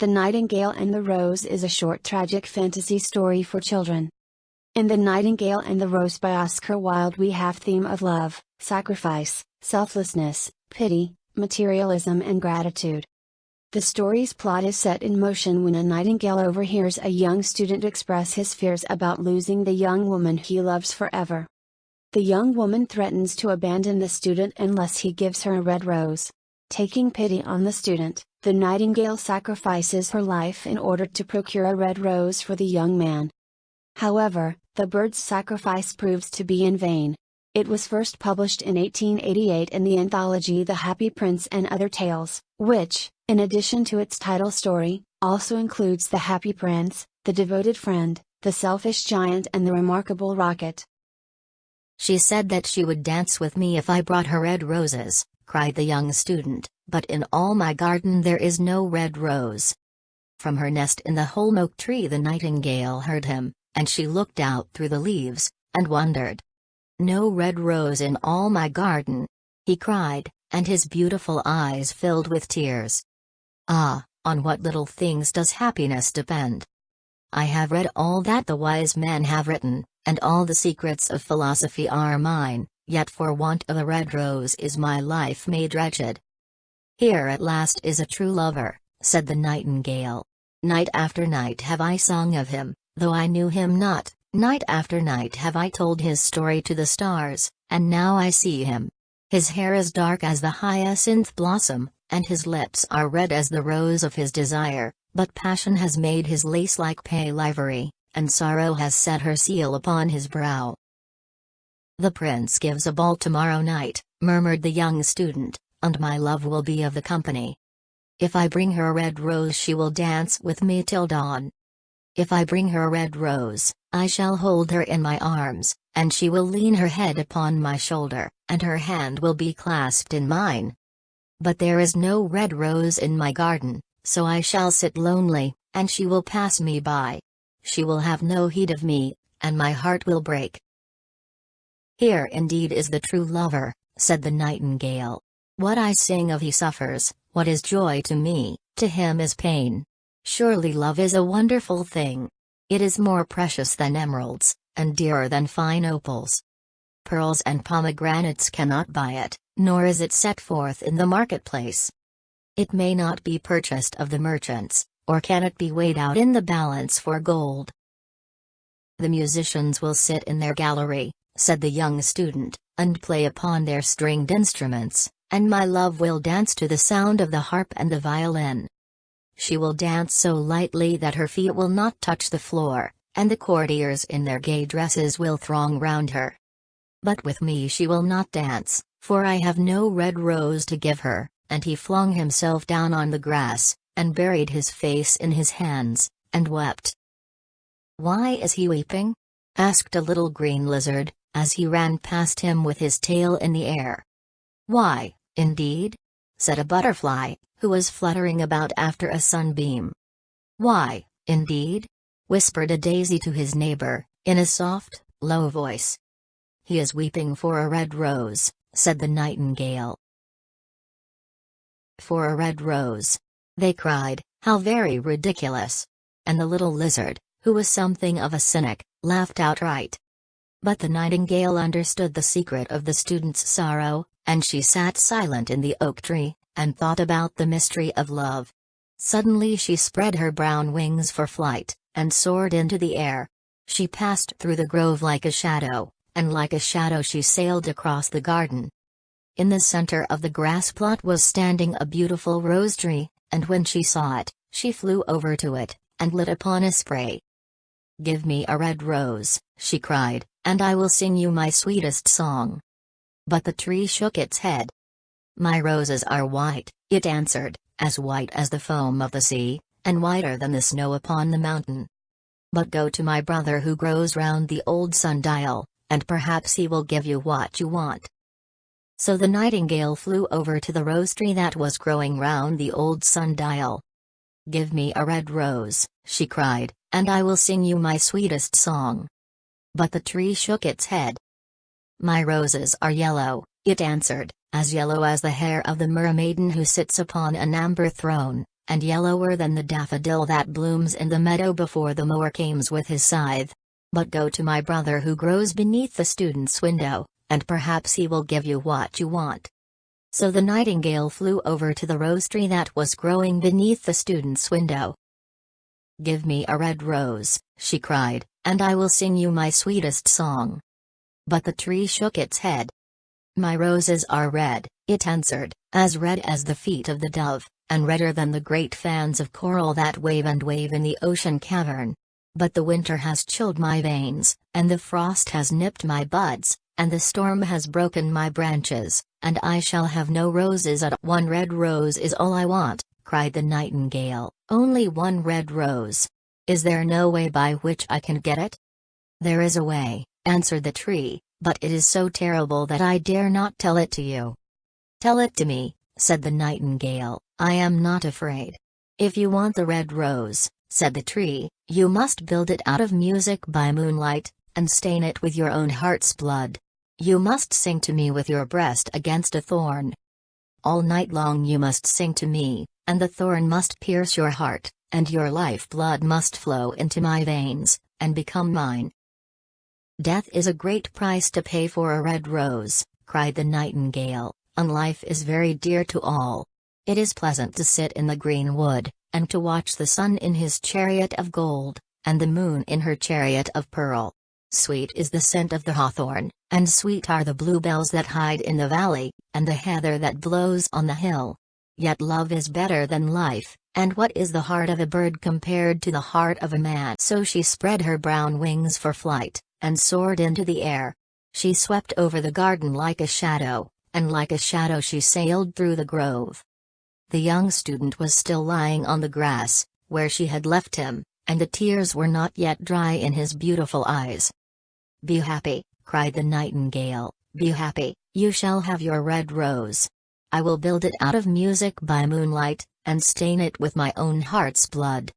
The Nightingale and the Rose is a short tragic fantasy story for children. In The Nightingale and the Rose by Oscar Wilde we have theme of love, sacrifice, selflessness, pity, materialism and gratitude. The story's plot is set in motion when a nightingale overhears a young student express his fears about losing the young woman he loves forever. The young woman threatens to abandon the student unless he gives her a red rose. Taking pity on the student, the nightingale sacrifices her life in order to procure a red rose for the young man. However, the bird's sacrifice proves to be in vain. It was first published in 1888 in the anthology The Happy Prince and Other Tales, which, in addition to its title story, also includes The Happy Prince, The Devoted Friend, The Selfish Giant and The Remarkable Rocket. "She said that she would dance with me if I brought her red roses," cried the young student, "but in all my garden there is no red rose." From her nest in the holm oak tree the nightingale heard him, and she looked out through the leaves, and wondered. "No red rose in all my garden," he cried, and his beautiful eyes filled with tears. "Ah, on what little things does happiness depend? I have read all that the wise men have written, and all the secrets of philosophy are mine, yet for want of a red rose is my life made wretched." "Here at last is a true lover," said the nightingale. "Night after night have I sung of him, though I knew him not, night after night have I told his story to the stars, and now I see him. His hair is dark as the hyacinth blossom, and his lips are red as the rose of his desire, but passion has made his lace like pale ivory, and sorrow has set her seal upon his brow." "The prince gives a ball tomorrow night," murmured the young student, "and my love will be of the company. If I bring her a red rose she will dance with me till dawn. If I bring her a red rose, I shall hold her in my arms, and she will lean her head upon my shoulder, and her hand will be clasped in mine. But there is no red rose in my garden, so I shall sit lonely, and she will pass me by. She will have no heed of me, and my heart will break." "Here indeed is the true lover," said the nightingale. "What I sing of he suffers, what is joy to me, to him is pain. Surely love is a wonderful thing. It is more precious than emeralds, and dearer than fine opals. Pearls and pomegranates cannot buy it, nor is it set forth in the marketplace. It may not be purchased of the merchants, or can it be weighed out in the balance for gold." "The musicians will sit in their gallery," said the young student, "and play upon their stringed instruments, and my love will dance to the sound of the harp and the violin. She will dance so lightly that her feet will not touch the floor, and the courtiers in their gay dresses will throng round her. But with me she will not dance, for I have no red rose to give her," and he flung himself down on the grass, and buried his face in his hands, and wept. "Why is he weeping?" asked a little green lizard, as he ran past him with his tail in the air. "Why, indeed?" said a butterfly, who was fluttering about after a sunbeam. "Why, indeed?" whispered a daisy to his neighbor, in a soft, low voice. "He is weeping for a red rose," said the nightingale. "For a red rose!" they cried, "how very ridiculous!" And the little lizard, who was something of a cynic, laughed outright. But the nightingale understood the secret of the student's sorrow, and she sat silent in the oak tree, and thought about the mystery of love. Suddenly she spread her brown wings for flight, and soared into the air. She passed through the grove like a shadow, and like a shadow she sailed across the garden. In the center of the grass plot was standing a beautiful rose tree, and when she saw it, she flew over to it, and lit upon a spray. "Give me a red rose," she cried, "and I will sing you my sweetest song." But the tree shook its head. "My roses are white," it answered, "as white as the foam of the sea, and whiter than the snow upon the mountain. But go to my brother who grows round the old sundial, and perhaps he will give you what you want." So the nightingale flew over to the rose tree that was growing round the old sundial. "Give me a red rose," she cried, "and I will sing you my sweetest song." But the tree shook its head. "My roses are yellow," it answered, "as yellow as the hair of the mermaiden who sits upon an amber throne, and yellower than the daffodil that blooms in the meadow before the mower comes with his scythe. But go to my brother who grows beneath the student's window, and perhaps he will give you what you want." So the nightingale flew over to the rose tree that was growing beneath the student's window. "Give me a red rose," she cried, "and I will sing you my sweetest song." But the tree shook its head. "My roses are red," it answered, "as red as the feet of the dove, and redder than the great fans of coral that wave and wave in the ocean cavern. But the winter has chilled my veins, and the frost has nipped my buds, and the storm has broken my branches, and I shall have no roses at all." "One red rose is all I want," cried the nightingale, "only one red rose. Is there no way by which I can get it?" "There is a way," answered the tree, "but it is so terrible that I dare not tell it to you." "Tell it to me," said the nightingale, "I am not afraid." "If you want the red rose," said the tree, "you must build it out of music by moonlight, and stain it with your own heart's blood. You must sing to me with your breast against a thorn. All night long you must sing to me, and the thorn must pierce your heart, and your life blood must flow into my veins, and become mine." "Death is a great price to pay for a red rose," cried the nightingale, "and life is very dear to all. It is pleasant to sit in the green wood, and to watch the sun in his chariot of gold, and the moon in her chariot of pearl. Sweet is the scent of the hawthorn, and sweet are the bluebells that hide in the valley, and the heather that blows on the hill. Yet love is better than life, and what is the heart of a bird compared to the heart of a man?" So she spread her brown wings for flight, and soared into the air. She swept over the garden like a shadow, and like a shadow she sailed through the grove. The young student was still lying on the grass, where she had left him, and the tears were not yet dry in his beautiful eyes. "Be happy," cried the nightingale, "be happy, you shall have your red rose. I will build it out of music by moonlight, and stain it with my own heart's blood.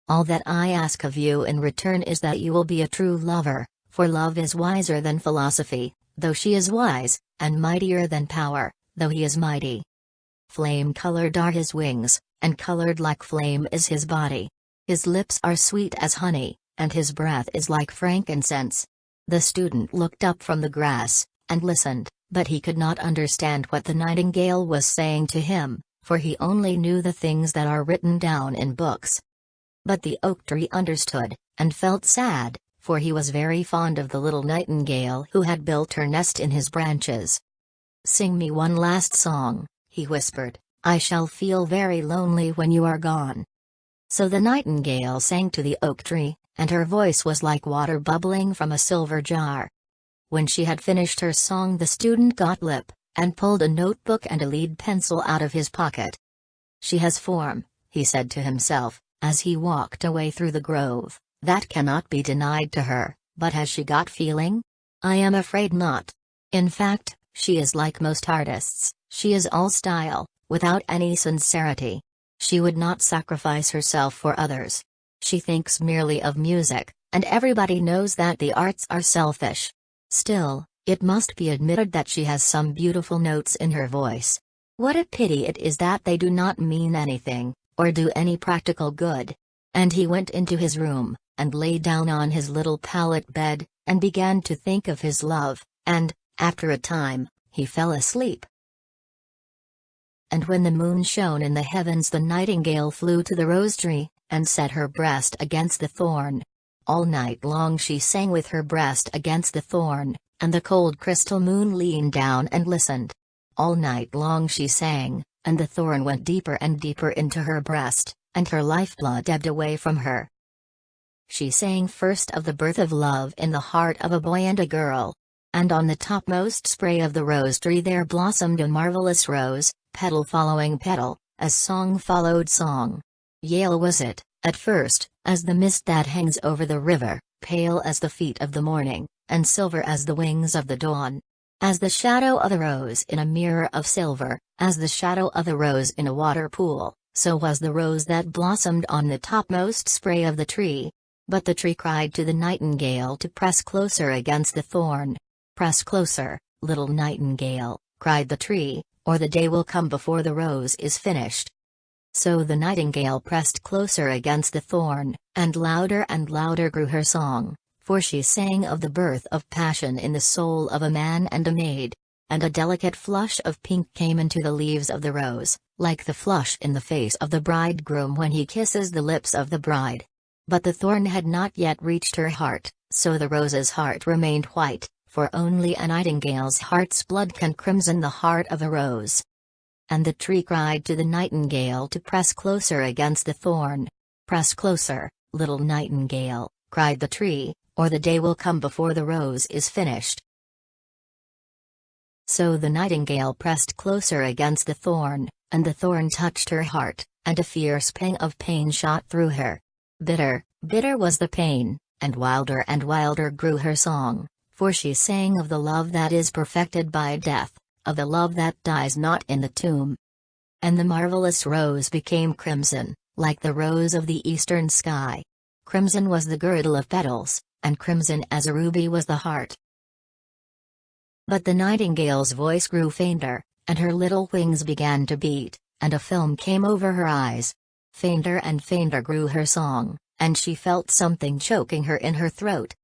All that I ask of you in return is that you will be a true lover, for love is wiser than philosophy, though she is wise, and mightier than power, though he is mighty. Flame-colored are his wings, and colored like flame is his body. His lips are sweet as honey, and his breath is like frankincense." The student looked up from the grass, and listened, but he could not understand what the nightingale was saying to him, for he only knew the things that are written down in books. But the oak tree understood, and felt sad, for he was very fond of the little nightingale who had built her nest in his branches. "Sing me one last song," he whispered, "I shall feel very lonely when you are gone." So the nightingale sang to the oak tree, and her voice was like water bubbling from a silver jar. When she had finished her song, the student got lip, and pulled a notebook and a lead pencil out of his pocket. "She has form," he said to himself, as he walked away through the grove, "that cannot be denied to her, but has she got feeling? I am afraid not. In fact, she is like most artists, she is all style, without any sincerity. She would not sacrifice herself for others. She thinks merely of music, and everybody knows that the arts are selfish. Still, it must be admitted that she has some beautiful notes in her voice. What a pity it is that they do not mean anything, or do any practical good." And he went into his room, and lay down on his little pallet bed, and began to think of his love, and, after a time, he fell asleep. And when the moon shone in the heavens, the nightingale flew to the rose tree, and set her breast against the thorn. All night long she sang with her breast against the thorn, and the cold crystal moon leaned down and listened. All night long she sang, and the thorn went deeper and deeper into her breast, and her lifeblood ebbed away from her. She sang first of the birth of love in the heart of a boy and a girl. And on the topmost spray of the rose tree there blossomed a marvelous rose, petal following petal, as song followed song. Yellow was it, at first, as the mist that hangs over the river, pale as the feet of the morning, and silver as the wings of the dawn. As the shadow of the rose in a mirror of silver, as the shadow of the rose in a water pool, so was the rose that blossomed on the topmost spray of the tree. But the tree cried to the nightingale to press closer against the thorn. "Press closer, little nightingale," cried the tree, "or the day will come before the rose is finished." So the nightingale pressed closer against the thorn, and louder grew her song, for she sang of the birth of passion in the soul of a man and a maid. And a delicate flush of pink came into the leaves of the rose, like the flush in the face of the bridegroom when he kisses the lips of the bride. But the thorn had not yet reached her heart, so the rose's heart remained white, for only a nightingale's heart's blood can crimson the heart of a rose. And the tree cried to the nightingale to press closer against the thorn. "Press closer, little nightingale," cried the tree, "or the day will come before the rose is finished." So the nightingale pressed closer against the thorn, and the thorn touched her heart, and a fierce pang of pain shot through her. Bitter, bitter was the pain, and wilder grew her song, for she sang of the love that is perfected by death, of the love that dies not in the tomb. And the marvelous rose became crimson, like the rose of the eastern sky. Crimson was the girdle of petals, and crimson as a ruby was the heart. But the nightingale's voice grew fainter, and her little wings began to beat, and a film came over her eyes. Fainter and fainter grew her song, and she felt something choking her in her throat.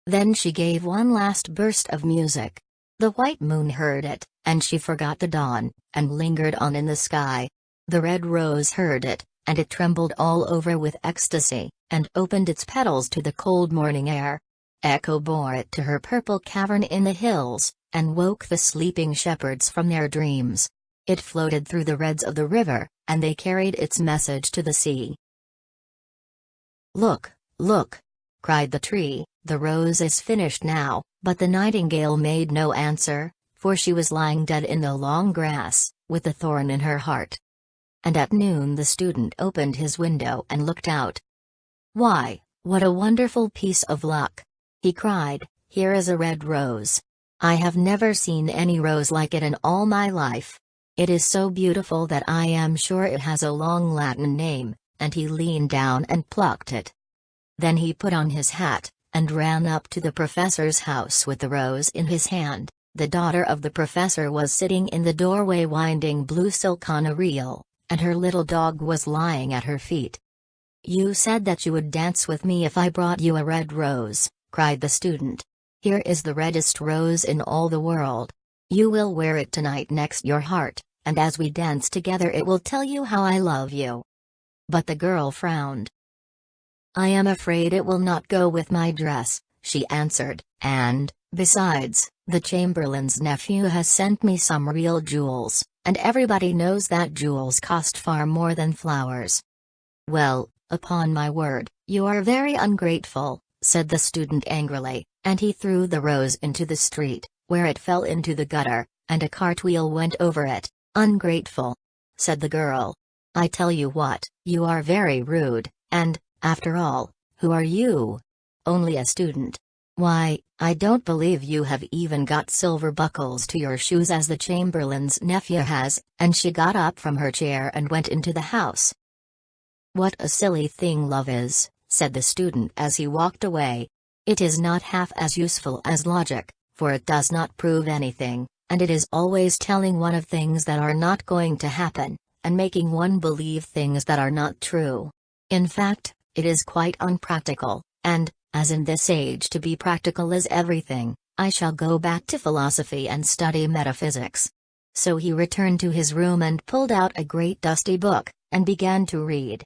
Then she gave one last burst of music. The white moon heard it, and she forgot the dawn, and lingered on in the sky. The red rose heard it, and it trembled all over with ecstasy, and opened its petals to the cold morning air. Echo bore it to her purple cavern in the hills, and woke the sleeping shepherds from their dreams. It floated through the reeds of the river, and they carried its message to the sea. "Look, look!" cried the tree, "the rose is finished now," but the nightingale made no answer, for she was lying dead in the long grass, with the thorn in her heart. And at noon the student opened his window and looked out. "Why, what a wonderful piece of luck!" he cried, "here is a red rose. I have never seen any rose like it in all my life. It is so beautiful that I am sure it has a long Latin name," and he leaned down and plucked it. Then he put on his hat, and ran up to the professor's house with the rose in his hand. The daughter of the professor was sitting in the doorway winding blue silk on a reel, and her little dog was lying at her feet. "You said that you would dance with me if I brought you a red rose," cried the student. "Here is the reddest rose in all the world. You will wear it tonight next your heart, and as we dance together it will tell you how I love you." But the girl frowned. "I am afraid it will not go with my dress," she answered, "and, besides, the chamberlain's nephew has sent me some real jewels, and everybody knows that jewels cost far more than flowers." "Well, upon my word, you are very ungrateful," said the student angrily, and he threw the rose into the street, where it fell into the gutter, and a cartwheel went over it. "Ungrateful," said the girl. "I tell you what, you are very rude, and, after all, who are you? Only a student. Why, I don't believe you have even got silver buckles to your shoes as the chamberlain's nephew has," and she got up from her chair and went into the house. "What a silly thing love is," said the student as he walked away. "It is not half as useful as logic, for it does not prove anything, and it is always telling one of things that are not going to happen, and making one believe things that are not true. In fact, it is quite unpractical, and, as in this age to be practical is everything, I shall go back to philosophy and study metaphysics." So he returned to his room and pulled out a great dusty book, and began to read.